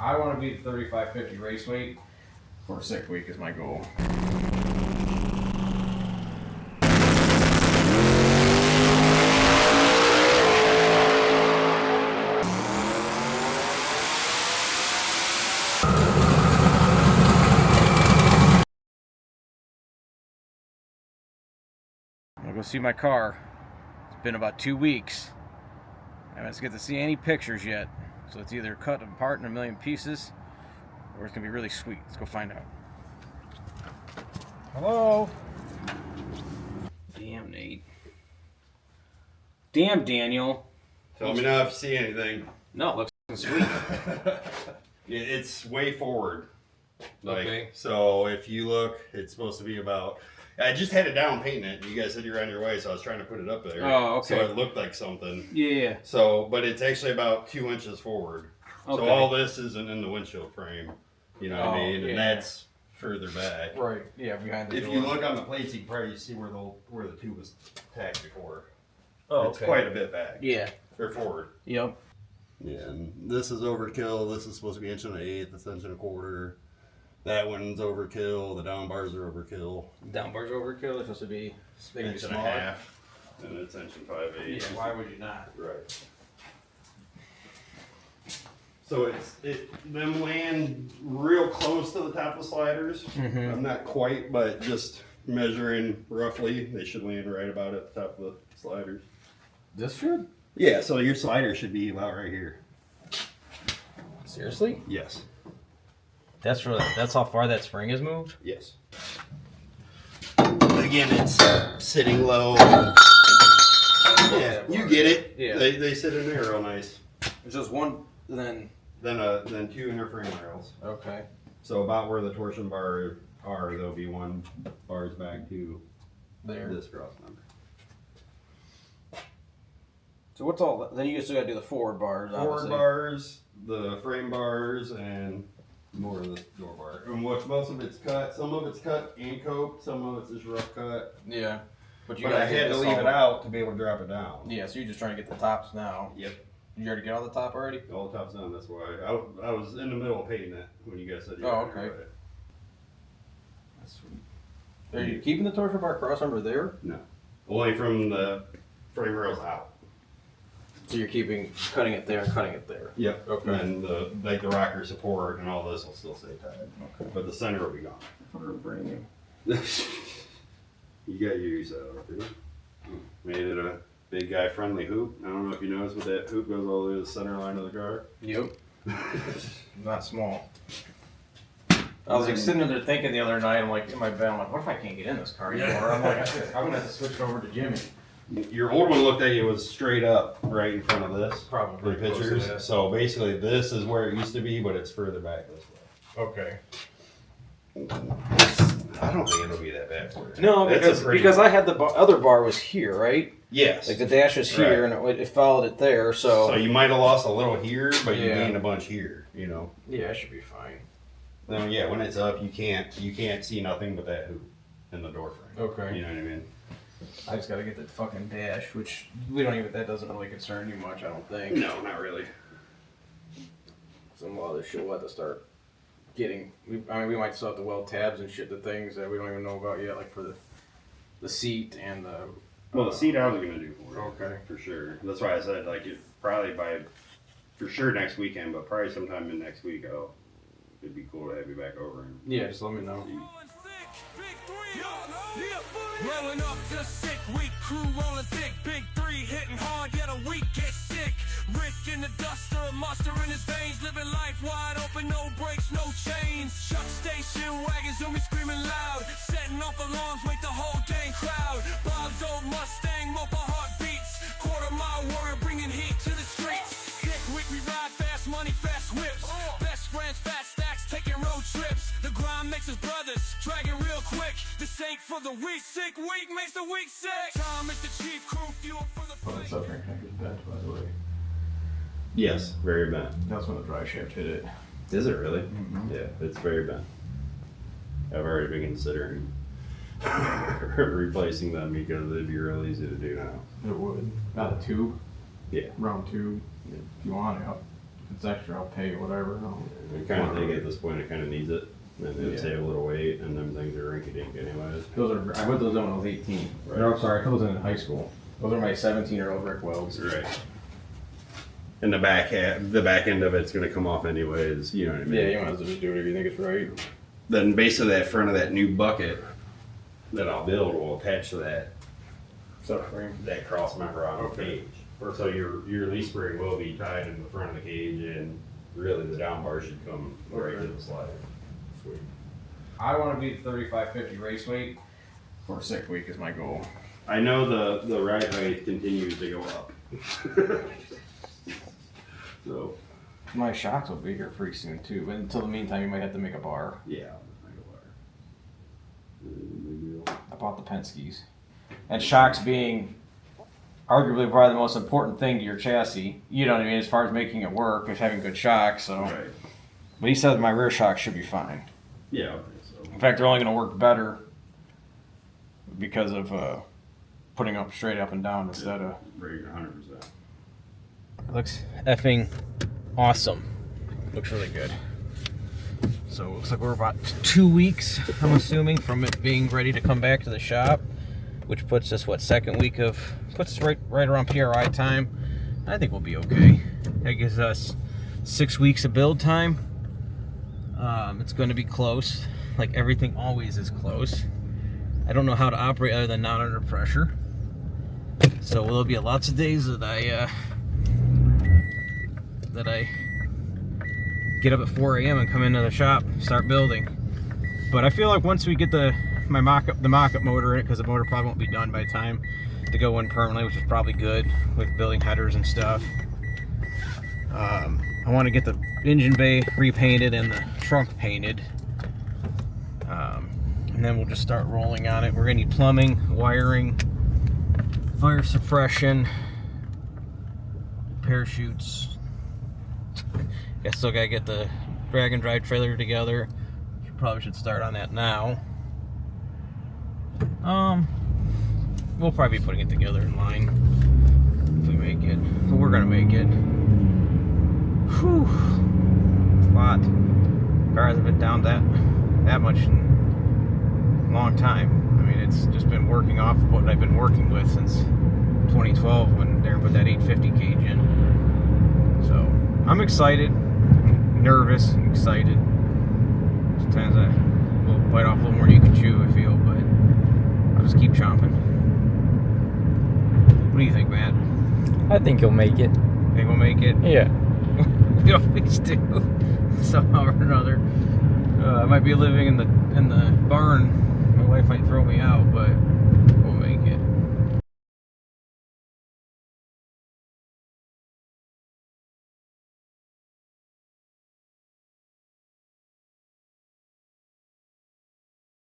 I want to be the 3550 race weight for a 6 week is my goal. I'll go see my car. It's been about 2 weeks. I haven't get to see any pictures yet. So it's either cut apart in a million pieces or it's going to be really sweet. Let's go find out. Hello? Damn, Nate. Damn, Daniel. Tell me now if you see anything. No, it looks sweet. It's way forward. Okay. So if you look, it's supposed to be about... I just had it down painting it. You guys said you were on your way, so I was trying to put it up there. Oh, okay. So it looked like something. Yeah. So, but it's actually about 2 inches forward. Okay. So all this isn't in the windshield frame. You know what I mean? Yeah. And that's further back. Right. Yeah, behind the If door. you look on the plates, you can probably see where the tube was tacked before. Oh, It's okay. quite a bit back. Yeah. Or forward. Yep. Yeah, and this is overkill. This is supposed to be 1 1/8, this 1 1/4. That one's overkill. The down bars are overkill. Down bar's overkill. It's supposed to be maybe 1 smaller. 1/2, and it's 1 5/8. Yeah, why would you not? Right. So them land real close to the top of the sliders. Mhm. I'm not quite, but just measuring roughly, they should land right about at the top of the sliders. This should? Yeah, so your slider should be about right here. Seriously? Yes. That's how far that spring has moved? Yes. Again, it's sitting low. Yeah, you get it. Yeah. They sit in there real nice. It's just one, then... Then 2 inner frame rails. Okay. So about where the torsion bar are, there'll be 1 bars back to There. this cross number. So what's all... Then you still got to do the forward bars, Forward obviously. bars, the frame bars, and more of the door bar. And which most of it's cut. Some of it's cut and coped. Some of it's just rough cut. Yeah. But But I had to leave it out to be able to drop it down. Yeah, so you're just trying to get the tops now. Yep. Did you already get all the top already? All the top's done. That's why I was in the middle of painting it when you guys said you Oh, were okay. doing it. That's sweet. Are you keeping the torsion bar crossover there? No, only from the frame rails out. So you're cutting it there and cutting it there. Yep. Okay. And the rocker support and all this will still stay tied. Okay. But the center will be gone. You got your use out of it, dude. Made it a big guy friendly hoop. I don't know if you noticed, but that hoop goes all the way to the center line of the car. Yep. Not small. I was like sitting there thinking the other night, I'm like in my bed, I'm like, what if I can't get in this car anymore? I'm like, I'm gonna have to switch it over to Jimmy. Your old one looked at you was straight up right in front of this. Probably The pictures. close to So basically, this is where it used to be, but it's further back this way. Okay. I don't think it'll be that bad for you. No, That's a pretty- because I had the other bar was here, right? Yes. Like the dash is here, Right. and it followed it there. So, So you might have lost a little here, but you Yeah. gained a bunch here. You know. yeah, I should be fine. Then yeah, when it's up, you can't see nothing but that hoop in the door frame. Okay. You know what I mean? I just gotta get the fucking dash, which that doesn't really concern you much, I don't think. No, not really. Some of this shit we'll have to start getting. We might still have to weld tabs and shit to things that we don't even know about yet, like for the seat and the. Well, the seat I was gonna do for you. Okay. For sure. That's why I said like it probably by for sure next weekend, but probably sometime in next week. It'd be cool to have you back over and Yeah, just let me know. Rolling up to sick week, crew rolling thick, big 3 hitting hard, yet a week get sick. Rick in the duster, monster in his veins, living life wide open, no brakes, no chains. Chuck station wagons, zooming screaming loud, setting off alarms, wake the whole dang crowd. Bob's old Mustang, mopa heartbeats, quarter-mile warrior bringing heat to the streets. Sick week, we ride fast, money fast whips, best friends, fat stacks, taking road trips. The grind makes us brothers, dragging real quick. This ain't for the weak, sick week makes the weak sick. Tom is the chief, crew fuel for the fight. Suffering tank is bent, by the way. yes, very bent. That's when the dry shaft hit it. Is it really? Mhm. Yeah, it's very bent. I've already been considering replacing them because it'd be real easy to do now. It would. Not a tube, Yeah. round tube. If you want it, If it's extra, I'll pay whatever. I kind of think at this point it kind of needs it. And it would Yeah. save a little weight, and them things are rinky dink anyways. I put those in when I was 18. Right. Or, I'm sorry, I put those in high school. Those are my 17-year-old Rick Welds. Right. And the back end of it's gonna come off anyways. You know what I mean? Yeah, you might as well just do it if you think it's right. Then basically that front of that new bucket that I'll build will attach to that Subframe. that cross member on the Okay. cage. So your leaf spring will be tied in the front of the cage, and really the down bar should come right Okay. to the slider. Sweet. I want to be the 3550 race weight for 6 week is my goal. I know the ride height continues to go up. So My shocks will be here pretty soon too. But until the meantime, you might have to make a bar. yeah, I go wire. Big deal. I bought the Penske's. And shocks being arguably probably the most important thing to your chassis. You know what I mean? As far as making it work, is having good shocks. So, Right. but he said my rear shocks should be fine. Yeah, I think In fact, they're only going to work better because of putting up straight up and down instead of. Right, 100%. Looks effing awesome. Looks really good. So it looks like we're about 2 weeks, I'm assuming, from it being ready to come back to the shop, which puts us second week of puts us right around PRI time. I think we'll be okay. That gives us 6 weeks of build time. It's going to be close, like everything always is close. I don't know how to operate other than not under pressure. So there'll be lots of days that I get up at 4 a.m. and come into the shop, start building. But I feel like once we get the mock-up motor in it, because the motor probably won't be done by the time to go in permanently, which is probably good with building headers and stuff. I want to get the engine bay repainted and the trunk painted. And then we'll just start rolling on it. We're going to need plumbing, wiring, fire suppression, parachutes. I still gotta get the drag and drive trailer together. Probably should start on that now. We'll probably be putting it together in line if we make it. But we're gonna make it. Whew. It's a lot. Car hasn't been down that much in a long time. I mean, it's just been working off of what I've been working with since 2012 when Darren put that 850 cage in. So I'm excited, nervous, excited. Sometimes I will bite off a little more than you can chew, I feel, but I'll just keep chomping. What do you think, Matt? I think you'll make it. Think we'll make it? Yeah. We always do, somehow or another. I might be living in the barn